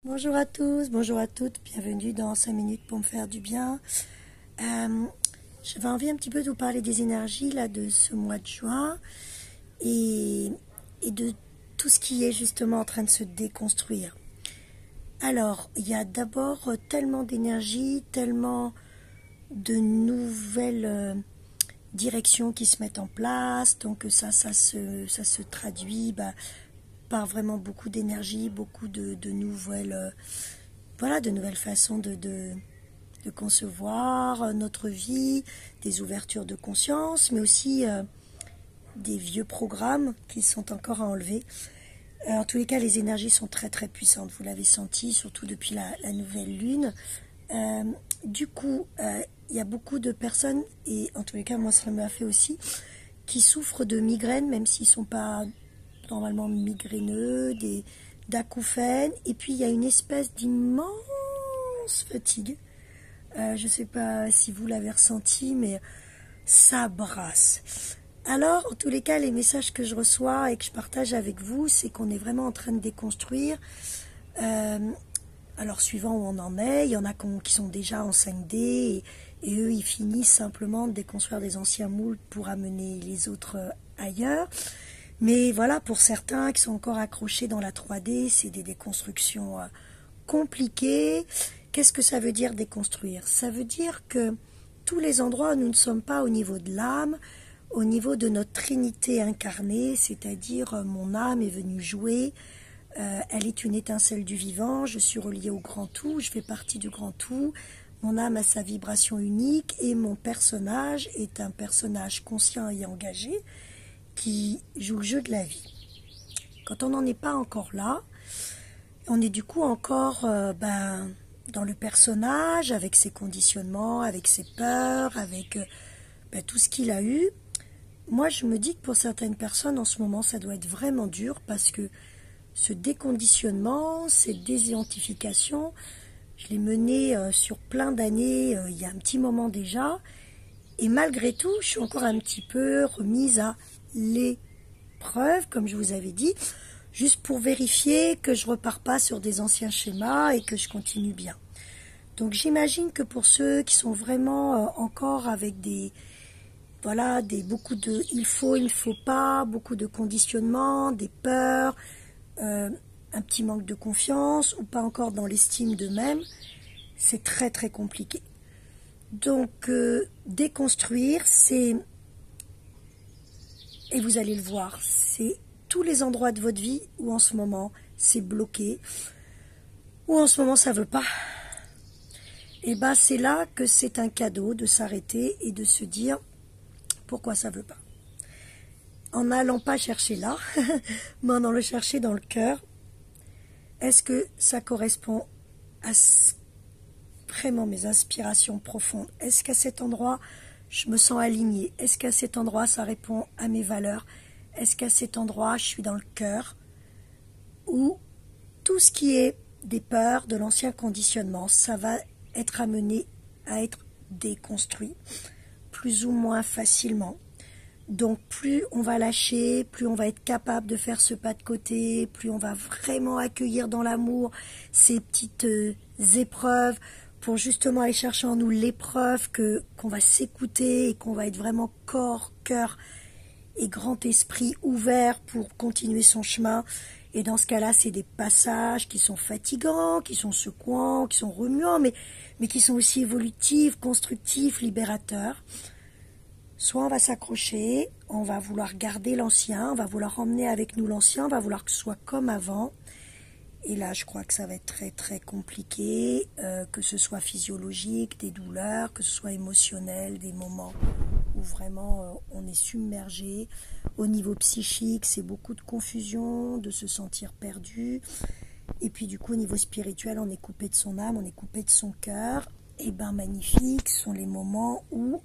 Bonjour à tous, bonjour à toutes, bienvenue dans 5 minutes pour me faire du bien. J'avais envie un petit peu de vous parler des énergies là, de ce mois de juin et, et de tout ce qui est justement en train de se déconstruire. Alors, il y a d'abord tellement d'énergie, tellement de nouvelles directions qui se mettent en place, donc ça se traduit par vraiment beaucoup d'énergie, beaucoup de nouvelles, de nouvelles façons de concevoir notre vie, des ouvertures de conscience, mais aussi des vieux programmes qui sont encore à enlever. En tous les cas, les énergies sont très très puissantes, vous l'avez senti, surtout depuis la nouvelle lune. Du coup, il y a beaucoup de personnes, et en tous les cas, moi ça me l'a fait aussi, qui souffrent de migraines, même s'ils ne sont pas normalement migraineux, d'acouphènes, et puis il y a une espèce d'immense fatigue. Je ne sais pas si vous l'avez ressenti, mais ça brasse. Alors, en tous les cas, les messages que je reçois et que je partage avec vous, c'est qu'on est vraiment en train de déconstruire. Alors, suivant où on en est, il y en a qui sont déjà en 5D et eux, ils finissent simplement de déconstruire des anciens moules pour amener les autres ailleurs. Mais voilà, pour certains qui sont encore accrochés dans la 3D, c'est des déconstructions compliquées. Qu'est-ce que ça veut dire déconstruire? Ça veut dire que tous les endroits où nous ne sommes pas au niveau de l'âme, au niveau de notre trinité incarnée, c'est-à-dire mon âme est venue jouer, elle est une étincelle du vivant, je suis reliée au grand tout, je fais partie du grand tout, mon âme a sa vibration unique et mon personnage est un personnage conscient et engagé qui joue le jeu de la vie. Quand on n'en est pas encore là, on est du coup encore dans le personnage, avec ses conditionnements, avec ses peurs, avec tout ce qu'il a eu. Moi, je me dis que pour certaines personnes, en ce moment, ça doit être vraiment dur parce que ce déconditionnement, cette désidentification, je l'ai mené sur plein d'années, il y a un petit moment déjà, et malgré tout, je suis encore un petit peu remise à l'épreuve, comme je vous avais dit, juste pour vérifier que je repars pas sur des anciens schémas et que je continue bien. Donc j'imagine que pour ceux qui sont vraiment encore avec beaucoup de il ne faut pas, beaucoup de conditionnements, des peurs, un petit manque de confiance ou pas encore dans l'estime d'eux-mêmes, c'est très très compliqué. Donc déconstruire, c'est, et vous allez le voir, c'est tous les endroits de votre vie où en ce moment c'est bloqué, où en ce moment ça veut pas. Et c'est là que c'est un cadeau de s'arrêter et de se dire pourquoi ça veut pas. En n'allant pas chercher là, mais en allant le chercher dans le cœur, est-ce que ça correspond à vraiment mes aspirations profondes? Est-ce qu'à cet endroit, je me sens alignée? Est-ce qu'à cet endroit, ça répond à mes valeurs? Est-ce qu'à cet endroit, je suis dans le cœur? Ou tout ce qui est des peurs, de l'ancien conditionnement, ça va être amené à être déconstruit, plus ou moins facilement. Donc plus on va lâcher, plus on va être capable de faire ce pas de côté, plus on va vraiment accueillir dans l'amour ces petites épreuves, pour justement aller chercher en nous l'épreuve qu'on va s'écouter et qu'on va être vraiment corps, cœur et grand esprit ouvert pour continuer son chemin. Et dans ce cas-là, c'est des passages qui sont fatigants, qui sont secouants, qui sont remuants, mais qui sont aussi évolutifs, constructifs, libérateurs. Soit on va s'accrocher, on va vouloir garder l'ancien, on va vouloir emmener avec nous l'ancien, on va vouloir que ce soit comme avant. Et là, je crois que ça va être très très compliqué, que ce soit physiologique, des douleurs, que ce soit émotionnel, des moments où vraiment on est submergé. Au niveau psychique, c'est beaucoup de confusion, de se sentir perdu. Et puis du coup, au niveau spirituel, on est coupé de son âme, on est coupé de son cœur. Et magnifique, ce sont les moments où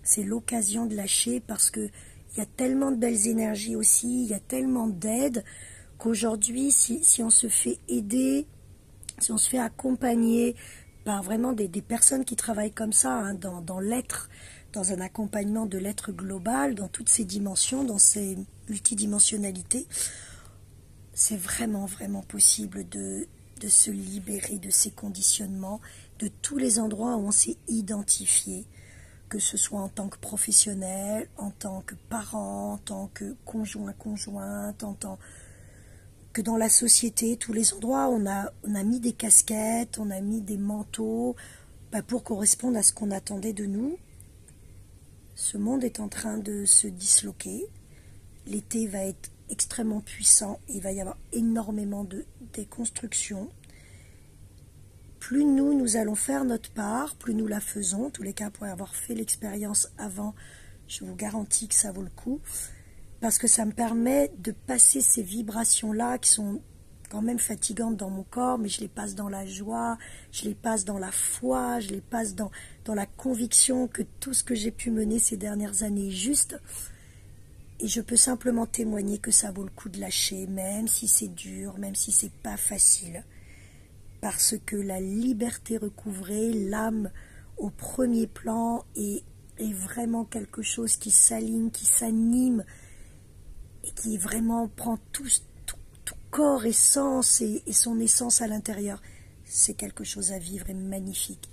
c'est l'occasion de lâcher, parce qu'il y a tellement de belles énergies aussi, il y a tellement d'aide, qu'aujourd'hui, si on se fait aider, si on se fait accompagner par vraiment des personnes qui travaillent comme ça, dans l'être, dans un accompagnement de l'être global, dans toutes ses dimensions, dans ses multidimensionnalités, c'est vraiment, vraiment possible de de se libérer de ces conditionnements, de tous les endroits où on s'est identifié, que ce soit en tant que professionnel, en tant que parent, en tant que conjointe, en tant que dans la société, tous les endroits où on a mis des casquettes, on a mis des manteaux pour correspondre à ce qu'on attendait de nous. Ce monde est en train de se disloquer. L'été va être extrêmement puissant. Il va y avoir énormément de déconstruction. Plus nous allons faire notre part, plus nous la faisons. En tous les cas, pour avoir fait l'expérience avant, je vous garantis que ça vaut le coup. Parce que ça me permet de passer ces vibrations-là qui sont quand même fatigantes dans mon corps, mais je les passe dans la joie, je les passe dans la foi, je les passe dans la conviction que tout ce que j'ai pu mener ces dernières années est juste. Et je peux simplement témoigner que ça vaut le coup de lâcher, même si c'est dur, même si c'est pas facile. Parce que la liberté recouvrée, l'âme au premier plan est vraiment quelque chose qui s'aligne, qui s'anime et qui vraiment prend tout corps et sens et son essence à l'intérieur. C'est quelque chose à vivre et magnifique.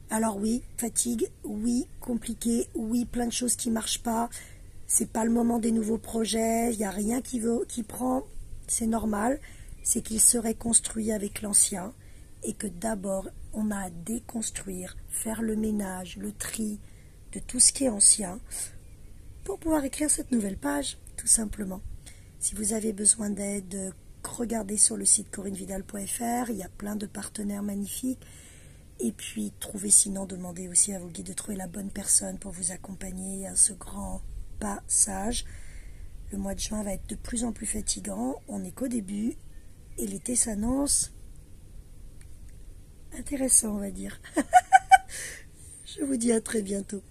Alors oui, fatigue, oui, compliqué, oui, plein de choses qui ne marchent pas. C'est pas le moment des nouveaux projets, il n'y a rien qui prend, c'est normal. C'est qu'il serait construit avec l'ancien et que d'abord on a à déconstruire, faire le ménage, le tri de tout ce qui est ancien pour pouvoir écrire cette nouvelle page, tout simplement. Si vous avez besoin d'aide, regardez sur le site CorineVidal.fr, il y a plein de partenaires magnifiques. Et puis demandez aussi à vos guides de trouver la bonne personne pour vous accompagner à ce grand passage. Le mois de juin va être de plus en plus fatigant, on n'est qu'au début. Et l'été s'annonce intéressant, on va dire. Je vous dis à très bientôt.